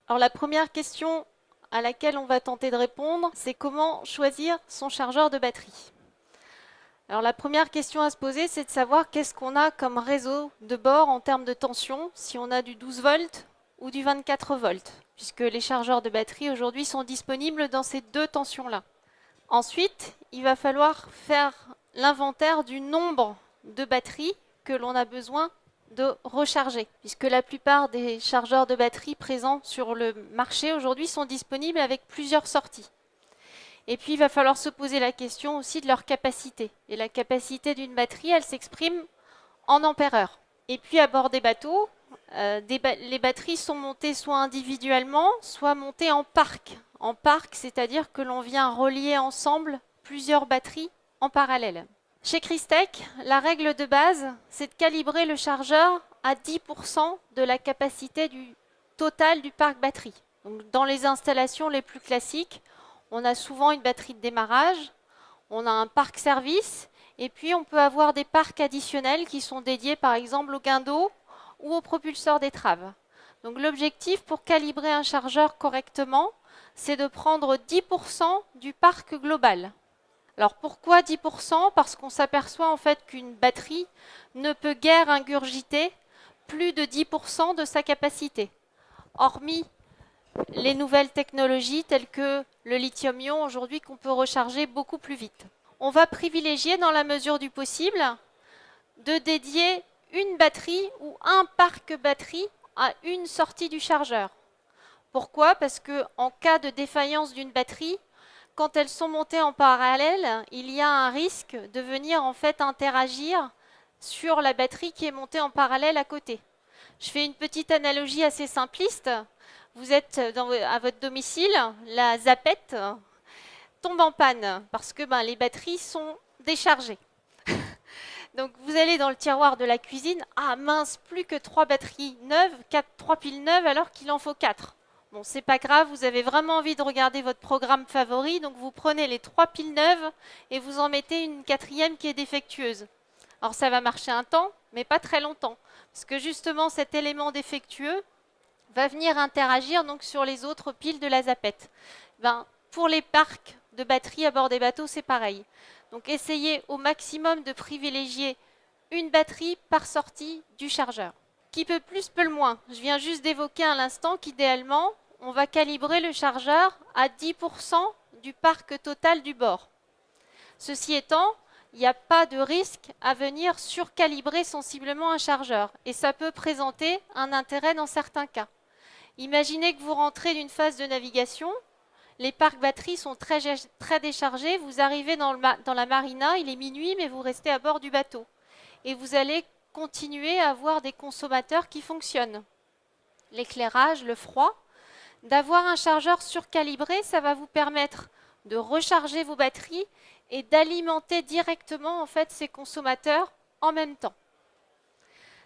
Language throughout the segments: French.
Alors la première question à laquelle on va tenter de répondre, c'est comment choisir son chargeur de batterie. Alors la première question à se poser, c'est de savoir qu'est-ce qu'on a comme réseau de bord en termes de tension, si on a du 12 volts ou du 24 volts, puisque les chargeurs de batterie aujourd'hui sont disponibles dans ces deux tensions-là. Ensuite, il va falloir faire l'inventaire du nombre de batteries que l'on a besoin de recharger, puisque la plupart des chargeurs de batterie présents sur le marché aujourd'hui sont disponibles avec plusieurs sorties. Et puis, il va falloir se poser la question aussi de leur capacité. Et la capacité d'une batterie, elle s'exprime en ampères-heure. Et puis, à bord des bateaux, les batteries sont montées soit individuellement, soit montées en parc. En parc, c'est-à-dire que l'on vient relier ensemble plusieurs batteries en parallèle. Chez Christech, la règle de base, c'est de calibrer le chargeur à 10% de la capacité du total du parc batterie. Donc, dans les installations les plus classiques, on a souvent une batterie de démarrage, on a un parc service, et puis on peut avoir des parcs additionnels qui sont dédiés par exemple au gain d'eau ou au propulseur d'étrave. Donc l'objectif pour calibrer un chargeur correctement, c'est de prendre 10% du parc global. Alors pourquoi 10%? Parce qu'on s'aperçoit en fait qu'une batterie ne peut guère ingurgiter plus de 10% de sa capacité. Hormis les nouvelles technologies telles que le lithium-ion aujourd'hui qu'on peut recharger beaucoup plus vite. On va privilégier dans la mesure du possible de dédier une batterie ou un parc batterie à une sortie du chargeur. Pourquoi? Parce qu'en cas de défaillance d'une batterie, quand elles sont montées en parallèle, il y a un risque de venir en fait interagir sur la batterie qui est montée en parallèle à côté. Je fais une petite analogie assez simpliste. Vous êtes à votre domicile, la zapette tombe en panne parce que les batteries sont déchargées. Donc vous allez dans le tiroir de la cuisine, ah mince, plus que 3 batteries neuves, 3 piles neuves alors qu'il en faut 4. Bon, c'est pas grave, vous avez vraiment envie de regarder votre programme favori, donc vous prenez les 3 piles neuves et vous en mettez une quatrième qui est défectueuse. Alors ça va marcher un temps, mais pas très longtemps, parce que justement cet élément défectueux va venir interagir donc sur les autres piles de la zapette. Pour les parcs de batteries à bord des bateaux, c'est pareil. Donc essayez au maximum de privilégier une batterie par sortie du chargeur. Qui peut plus, peut le moins. Je viens juste d'évoquer à l'instant qu'idéalement, on va calibrer le chargeur à 10% du parc total du bord. Ceci étant, il n'y a pas de risque à venir surcalibrer sensiblement un chargeur et ça peut présenter un intérêt dans certains cas. Imaginez que vous rentrez d'une phase de navigation, les parcs batteries sont très déchargés, vous arrivez dans la marina, il est minuit mais vous restez à bord du bateau et vous allez continuer à avoir des consommateurs qui fonctionnent. L'éclairage, le froid, d'avoir un chargeur surcalibré, ça va vous permettre de recharger vos batteries et d'alimenter directement en fait ces consommateurs en même temps.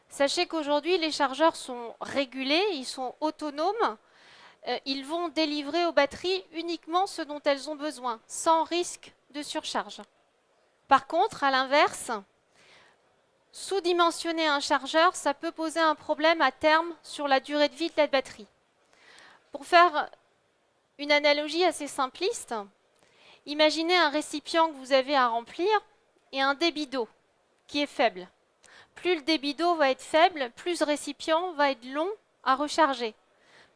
Sachez qu'aujourd'hui, les chargeurs sont régulés, ils sont autonomes, ils vont délivrer aux batteries uniquement ce dont elles ont besoin, sans risque de surcharge. Par contre, à l'inverse, sous-dimensionner un chargeur, ça peut poser un problème à terme sur la durée de vie de la batterie. Pour faire une analogie assez simpliste, imaginez un récipient que vous avez à remplir et un débit d'eau qui est faible. Plus le débit d'eau va être faible, plus ce récipient va être long à recharger.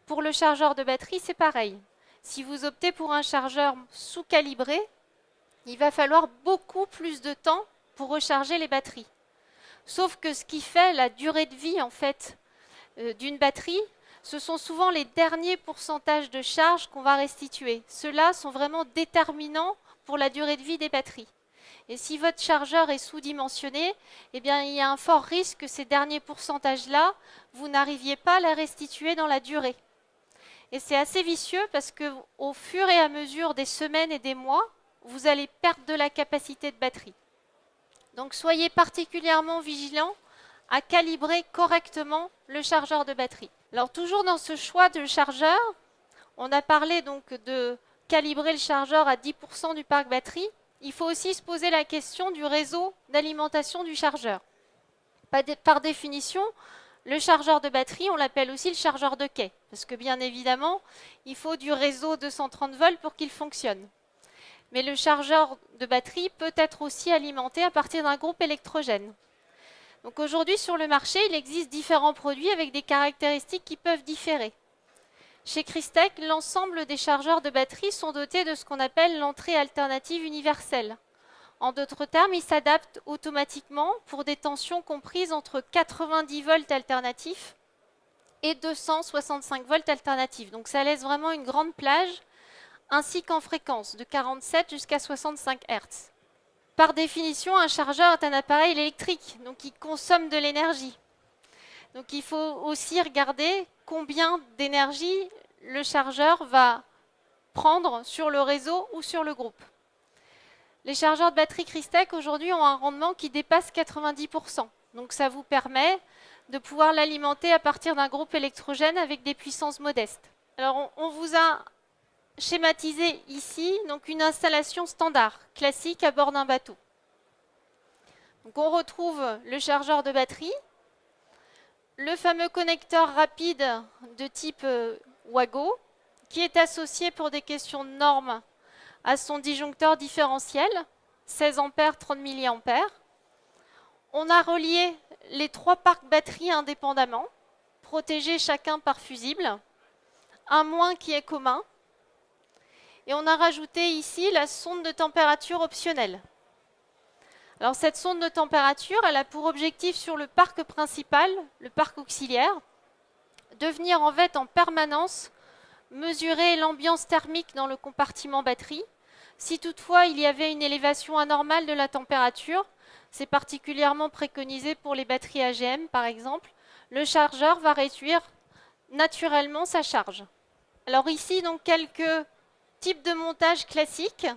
Pour le chargeur de batterie, c'est pareil. Si vous optez pour un chargeur sous-calibré, il va falloir beaucoup plus de temps pour recharger les batteries. Sauf que ce qui fait la durée de vie en fait d'une batterie, ce sont souvent les derniers pourcentages de charge qu'on va restituer. Ceux-là sont vraiment déterminants pour la durée de vie des batteries. Et si votre chargeur est sous-dimensionné, eh bien, il y a un fort risque que ces derniers pourcentages-là, vous n'arriviez pas à les restituer dans la durée. Et c'est assez vicieux parce qu'au fur et à mesure des semaines et des mois, vous allez perdre de la capacité de batterie. Donc soyez particulièrement vigilants à calibrer correctement le chargeur de batterie. Alors toujours dans ce choix de chargeur, on a parlé donc de calibrer le chargeur à 10% du parc batterie. Il faut aussi se poser la question du réseau d'alimentation du chargeur. Par définition, Le chargeur de batterie, on l'appelle aussi le chargeur de quai, parce que bien évidemment, il faut du réseau 230 volts pour qu'il fonctionne. Mais le chargeur de batterie peut être aussi alimenté à partir d'un groupe électrogène. Donc aujourd'hui, sur le marché, il existe différents produits avec des caractéristiques qui peuvent différer. Chez Crystec, l'ensemble des chargeurs de batterie sont dotés de ce qu'on appelle l'entrée alternative universelle. En d'autres termes, ils s'adaptent automatiquement pour des tensions comprises entre 90 volts alternatifs et 265 volts alternatifs. Donc ça laisse vraiment une grande plage, ainsi qu'en fréquence, de 47 jusqu'à 65 Hz. Par définition, un chargeur est un appareil électrique, donc il consomme de l'énergie. Donc il faut aussi regarder combien d'énergie le chargeur va prendre sur le réseau ou sur le groupe. Les chargeurs de batterie Crystec aujourd'hui ont un rendement qui dépasse 90%. Donc ça vous permet de pouvoir l'alimenter à partir d'un groupe électrogène avec des puissances modestes. Alors on vous a schématisé ici donc une installation standard, classique à bord d'un bateau. Donc on retrouve le chargeur de batterie, le fameux connecteur rapide de type Wago, qui est associé pour des questions de normes à son disjoncteur différentiel, 16 A, 30 mA. On a relié les 3 parcs batteries indépendamment, protégés chacun par fusible, un moins qui est commun, et on a rajouté ici la sonde de température optionnelle. Alors cette sonde de température, elle a pour objectif sur le parc principal, le parc auxiliaire, de venir en fait en permanence mesurer l'ambiance thermique dans le compartiment batterie. Si toutefois il y avait une élévation anormale de la température, c'est particulièrement préconisé pour les batteries AGM par exemple, le chargeur va réduire naturellement sa charge. Alors ici donc quelques types de montage classiques,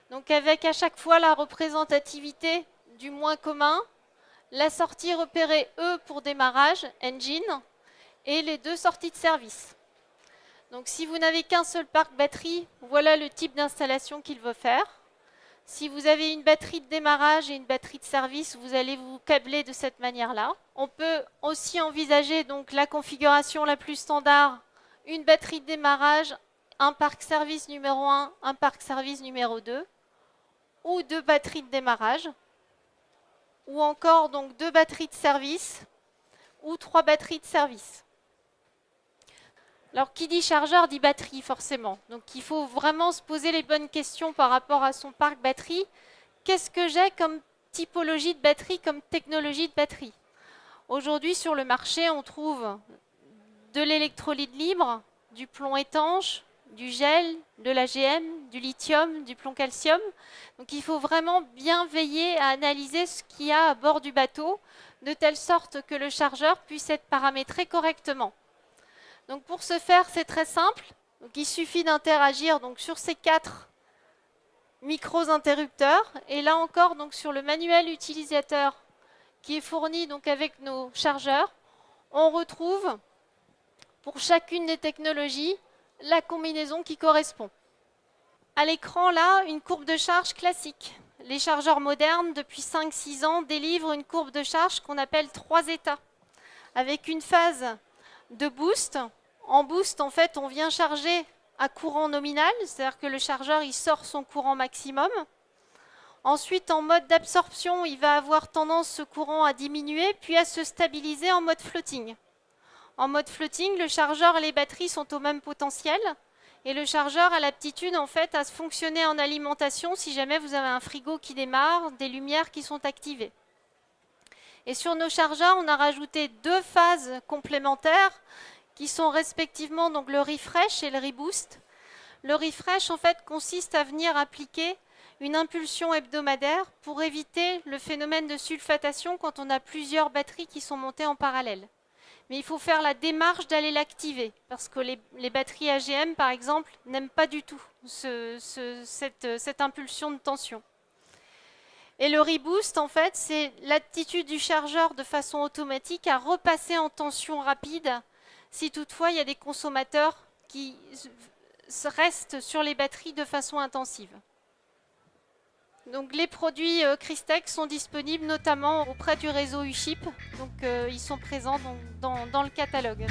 donc avec à chaque fois la représentativité du moins commun, la sortie repérée E pour démarrage, engine, et les 2 sorties de service. Donc si vous n'avez qu'un seul parc batterie, voilà le type d'installation qu'il veut faire. Si vous avez une batterie de démarrage et une batterie de service, vous allez vous câbler de cette manière-là. On peut aussi envisager donc la configuration la plus standard, une batterie de démarrage, un parc service numéro 1, un parc service numéro 2, ou 2 batteries de démarrage, ou encore donc 2 batteries de service, ou 3 batteries de service. Alors, qui dit chargeur dit batterie, forcément. Donc, il faut vraiment se poser les bonnes questions par rapport à son parc batterie. Qu'est-ce que j'ai comme typologie de batterie, comme technologie de batterie? Aujourd'hui, sur le marché, on trouve de l'électrolyte libre, du plomb étanche, du gel, de l'AGM, du lithium, du plomb calcium. Donc, il faut vraiment bien veiller à analyser ce qu'il y a à bord du bateau, de telle sorte que le chargeur puisse être paramétré correctement. Donc pour ce faire, c'est très simple. Donc il suffit d'interagir sur ces 4 micros interrupteurs. Et là encore, donc sur le manuel utilisateur qui est fourni donc avec nos chargeurs, on retrouve pour chacune des technologies la combinaison qui correspond. À l'écran, là, une courbe de charge classique. Les chargeurs modernes, depuis 5-6 ans, délivrent une courbe de charge qu'on appelle 3 états, avec une phase de boost. En boost, en fait, on vient charger à courant nominal, c'est-à-dire que le chargeur il sort son courant maximum. Ensuite, en mode d'absorption, il va avoir tendance ce courant à diminuer, puis à se stabiliser en mode floating. En mode floating, le chargeur et les batteries sont au même potentiel, et le chargeur a l'aptitude en fait à se fonctionner en alimentation si jamais vous avez un frigo qui démarre, des lumières qui sont activées. Et sur nos chargeurs, on a rajouté 2 phases complémentaires qui sont respectivement donc le refresh et le reboost. Le refresh en fait consiste à venir appliquer une impulsion hebdomadaire pour éviter le phénomène de sulfatation quand on a plusieurs batteries qui sont montées en parallèle. Mais il faut faire la démarche d'aller l'activer parce que les batteries AGM par exemple n'aiment pas du tout cette impulsion de tension. Et le reboost, en fait, c'est l'attitude du chargeur de façon automatique à repasser en tension rapide si toutefois il y a des consommateurs qui restent sur les batteries de façon intensive. Donc les produits Crystech sont disponibles notamment auprès du réseau USHIP, donc ils sont présents dans le catalogue.